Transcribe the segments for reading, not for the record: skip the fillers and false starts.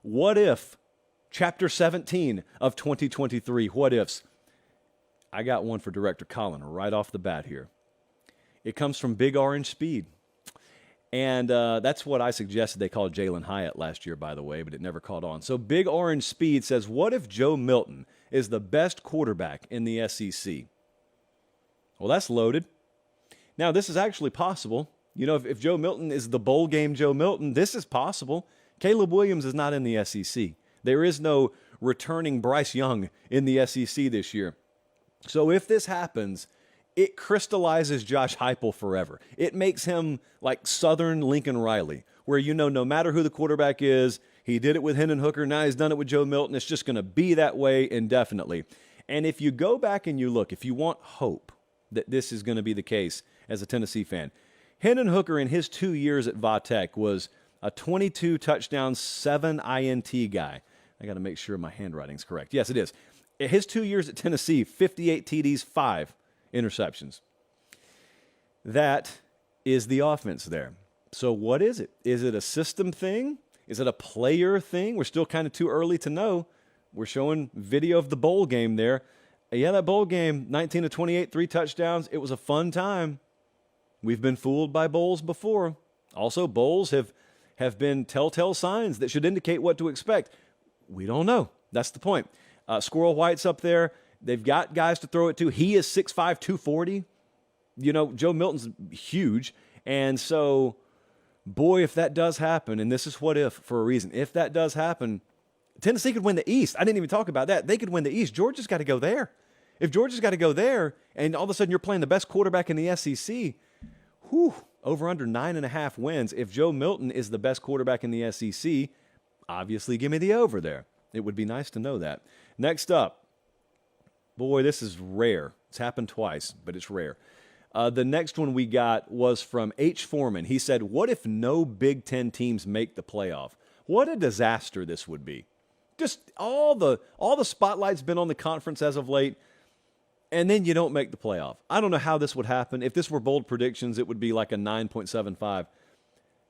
What if, chapter 17 of 2023, what ifs? I got one for Director Colin right off the bat here. It comes from Big Orange Speed. And that's what I suggested they called Jalen Hyatt last year, by the way, but it never caught on. So Big Orange Speed says, what if Joe Milton is the best quarterback in the SEC? Well, that's loaded. Now, this is actually possible. You know, if Joe Milton is the bowl game Joe Milton, this is possible. Caleb Williams is not in the SEC. There is no returning Bryce Young in the SEC this year. So if this happens, it crystallizes Josh Heupel forever. It makes him like Southern Lincoln Riley, where, you know, no matter who the quarterback is, he did it with Hendon Hooker, now he's done it with Joe Milton. It's just going to be that way indefinitely. And if you go back and you look, if you want hope that this is going to be the case as a Tennessee fan, Hendon Hooker in his 2 years at Vatech was a 22 touchdown, 7 INT guy. I got to make sure my handwriting's correct. Yes, it is. His 2 years at Tennessee, 58 TDs, 5 interceptions. That is the offense there. So what is it? Is it a system thing? Is it a player thing? We're still kind of too early to know. We're showing video of the bowl game there. Yeah, that bowl game, 19 to 28, 3 touchdowns. It was a fun time. We've been fooled by bowls before. Also, bowls have been telltale signs that should indicate what to expect. We don't know. That's the point. Squirrel White's up there. They've got guys to throw it to. He is 6'5", 240. You know, Joe Milton's huge. And so, boy, if that does happen, and this is what if for a reason, if that does happen, Tennessee could win the East. I didn't even talk about that. They could win the East. Georgia's got to go there. If Georgia's got to go there, and all of a sudden you're playing the best quarterback in the SEC, over under 9.5 wins. If Joe Milton is the best quarterback in the SEC, obviously give me the over there. It would be nice to know that. Next up, boy, this is rare. It's happened twice, but it's rare. The next one we got was from H. Foreman. He said, what if no Big Ten teams make the playoff? What a disaster this would be. Just all the spotlight's been on the conference as of late, and then you don't make the playoff. I don't know how this would happen. If this were bold predictions, it would be like a 9.75.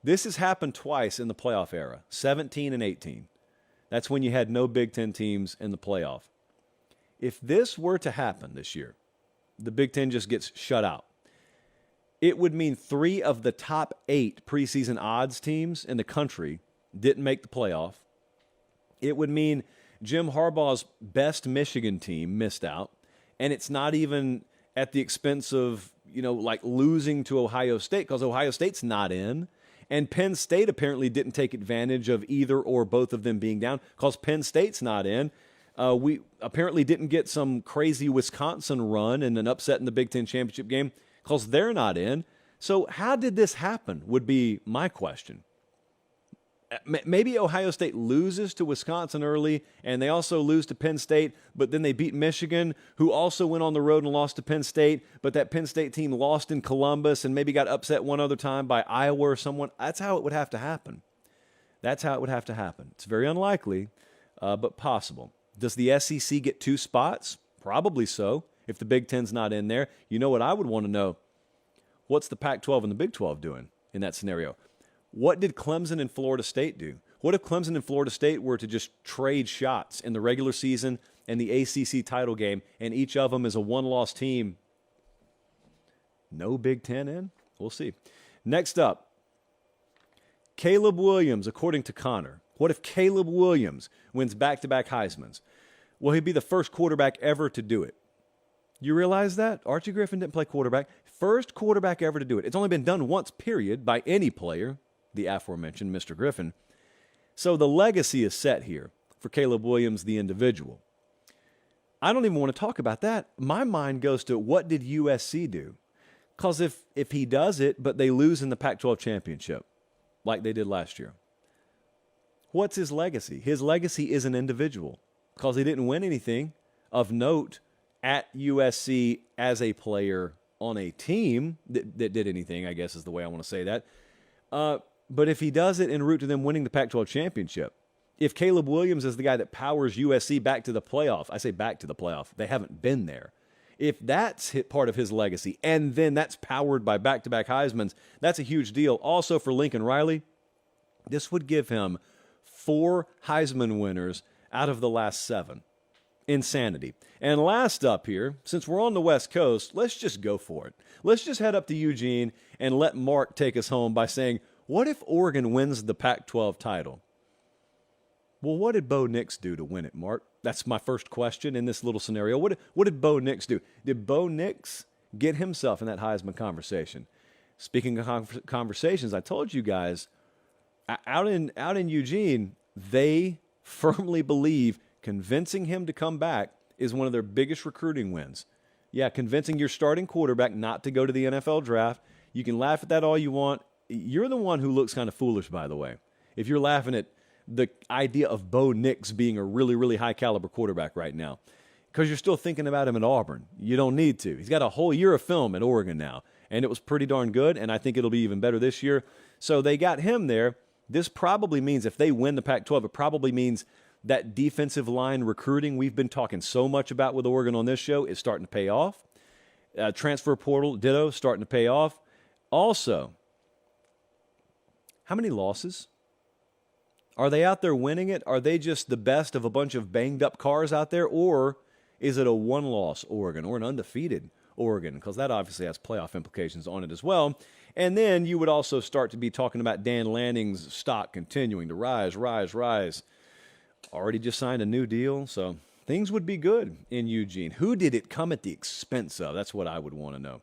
This has happened twice in the playoff era, 17 and 18. That's when you had no Big Ten teams in the playoff. If this were to happen this year, the Big Ten just gets shut out. It would mean 3 of the top 8 preseason odds teams in the country didn't make the playoff. It would mean Jim Harbaugh's best Michigan team missed out. And it's not even at the expense of, like losing to Ohio State, because Ohio State's not in. And Penn State apparently didn't take advantage of either or both of them being down, because Penn State's not in. We apparently didn't get some crazy Wisconsin run and an upset in the Big Ten championship game, because they're not in. So how did this happen would be my question. Maybe Ohio State loses to Wisconsin early, and they also lose to Penn State, but then they beat Michigan, who also went on the road and lost to Penn State, but that Penn State team lost in Columbus and maybe got upset one other time by Iowa or someone. That's how it would have to happen. That's how it would have to happen. It's very unlikely, but possible. Does the SEC get 2 spots? Probably so, if the Big Ten's not in there. You know what I would want to know? What's the Pac-12 and the Big 12 doing in that scenario? What did Clemson and Florida State do? What if Clemson and Florida State were to just trade shots in the regular season and the ACC title game, and each of them is a one-loss team? No Big Ten in? We'll see. Next up, Caleb Williams, according to Connor. What if Caleb Williams wins back-to-back Heismans? Well, he'd be the first quarterback ever to do it. You realize that? Archie Griffin didn't play quarterback. First quarterback ever to do it. It's only been done once, period, by any player, the aforementioned Mr. Griffin. So the legacy is set here for Caleb Williams, the individual. I don't even want to talk about that. My mind goes to, what did USC do? Because if he does it, but they lose in the Pac-12 championship, like they did last year, what's his legacy? His legacy is an individual, because he didn't win anything of note at USC as a player on a team that did anything, I guess is the way I want to say that. But if he does it en route to them winning the Pac-12 championship, if Caleb Williams is the guy that powers USC back to the playoff, I say back to the playoff, they haven't been there. If that's part of his legacy, and then that's powered by back-to-back Heismans, that's a huge deal. Also for Lincoln Riley, this would give him 4 Heisman winners out of the last 7. Insanity. And last up here, since we're on the West Coast, let's just go for it. Let's just head up to Eugene and let Mark take us home by saying, what if Oregon wins the Pac-12 title? Well, what did Bo Nix do to win it, Mark? That's my first question in this little scenario. What did Bo Nix do? Did Bo Nix get himself in that Heisman conversation? Speaking of conversations, I told you guys, out in Eugene, they firmly believe convincing him to come back is one of their biggest recruiting wins. Yeah, convincing your starting quarterback not to go to the NFL draft. You can laugh at that all you want. You're the one who looks kind of foolish, by the way. If you're laughing at the idea of Bo Nix being a really, really high-caliber quarterback right now, because you're still thinking about him at Auburn. You don't need to. He's got a whole year of film at Oregon now, and it was pretty darn good, and I think it'll be even better this year. So they got him there. This probably means if they win the Pac-12, it probably means that defensive line recruiting we've been talking so much about with Oregon on this show is starting to pay off. Transfer portal, ditto, starting to pay off. Also, how many losses? Are they out there winning it? Are they just the best of a bunch of banged-up cars out there? Or is it a one-loss Oregon or an undefeated Oregon? Because that obviously has playoff implications on it as well. And then you would also start to be talking about Dan Lanning's stock continuing to rise. Already just signed a new deal, so things would be good in Eugene. Who did it come at the expense of? That's what I would want to know.